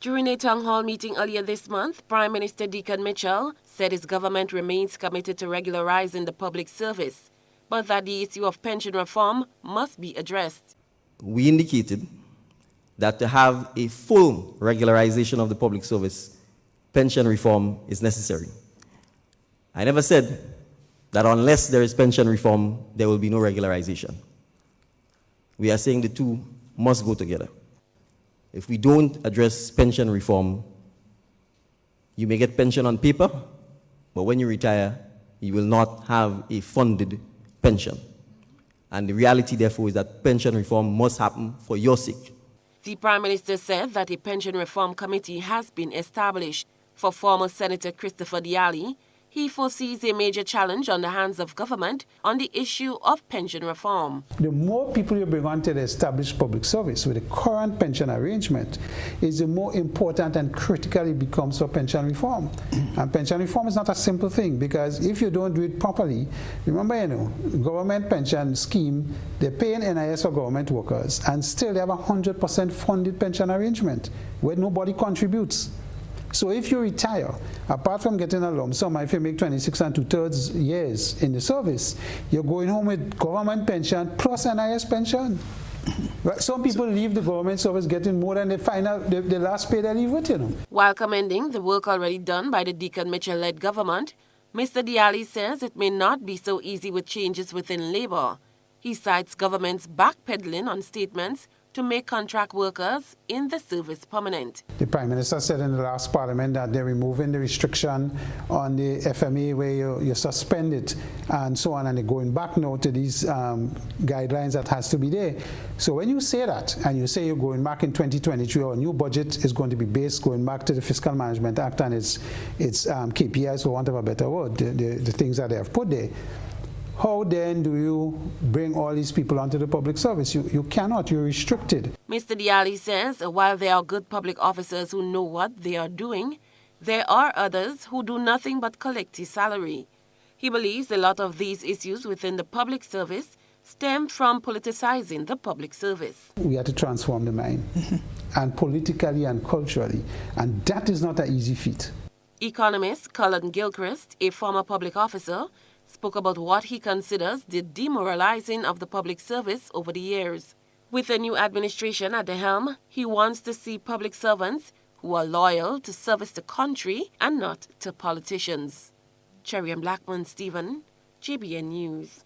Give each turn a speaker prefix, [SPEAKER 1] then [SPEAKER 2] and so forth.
[SPEAKER 1] During a town hall meeting earlier this month, Prime Minister Deacon Mitchell said his government remains committed to regularizing the public service, but that the issue of pension reform must be addressed.
[SPEAKER 2] We indicated that to have a full regularization of the public service, pension reform is necessary. I never said that unless there is pension reform, there will be no regularization. We are saying the two must go together. If we don't address pension reform, you may get pension on paper, but when you retire, you will not have a funded pension. And the reality, therefore, is that pension reform must happen for your sake.
[SPEAKER 1] The Prime Minister said that a pension reform committee has been established. For former Senator Christopher Diali, he foresees a major challenge on the hands of government on the issue of pension reform.
[SPEAKER 3] The more people you bring onto the established public service with the current pension arrangement is the more important and critical it becomes for pension reform. And pension reform is not a simple thing, because if you don't do it properly, remember, government pension scheme, they're paying NIS for government workers, and still they have 100% funded pension arrangement where nobody contributes. So if you retire, apart from getting a lump sum, if you make 26 and 2/3 years in the service, you're going home with government pension plus NIS pension. Some people leave the government service getting more than the last pay they leave with,
[SPEAKER 1] While commending the work already done by the Deacon Mitchell-led government, Mr. Diali says it may not be so easy with changes within labor. He cites government's backpedaling on statements to make contract workers in the service permanent.
[SPEAKER 3] The Prime Minister said in the last Parliament that they're removing the restriction on the FMA where you suspend it and so on, and they're going back now to these guidelines that has to be there. So when you say that, and you say you're going back in 2023, or a new budget is going to be based going back to the Fiscal Management Act and its KPIs, for want of a better word, the things that they have put there, how then do you bring all these people onto the public service? You cannot, you're restricted.
[SPEAKER 1] Mr. Diali says while there are good public officers who know what they are doing, there are others who do nothing but collect his salary. He believes a lot of these issues within the public service stem from politicizing the public service.
[SPEAKER 3] We have to transform the mind, and politically and culturally, and that is not an easy feat.
[SPEAKER 1] Economist Cullen Gilchrist, a former public officer, spoke about what he considers the demoralizing of the public service over the years. With a new administration at the helm, he wants to see public servants who are loyal to service the country and not to politicians. Cherry and Blackman Stephen, JBN News.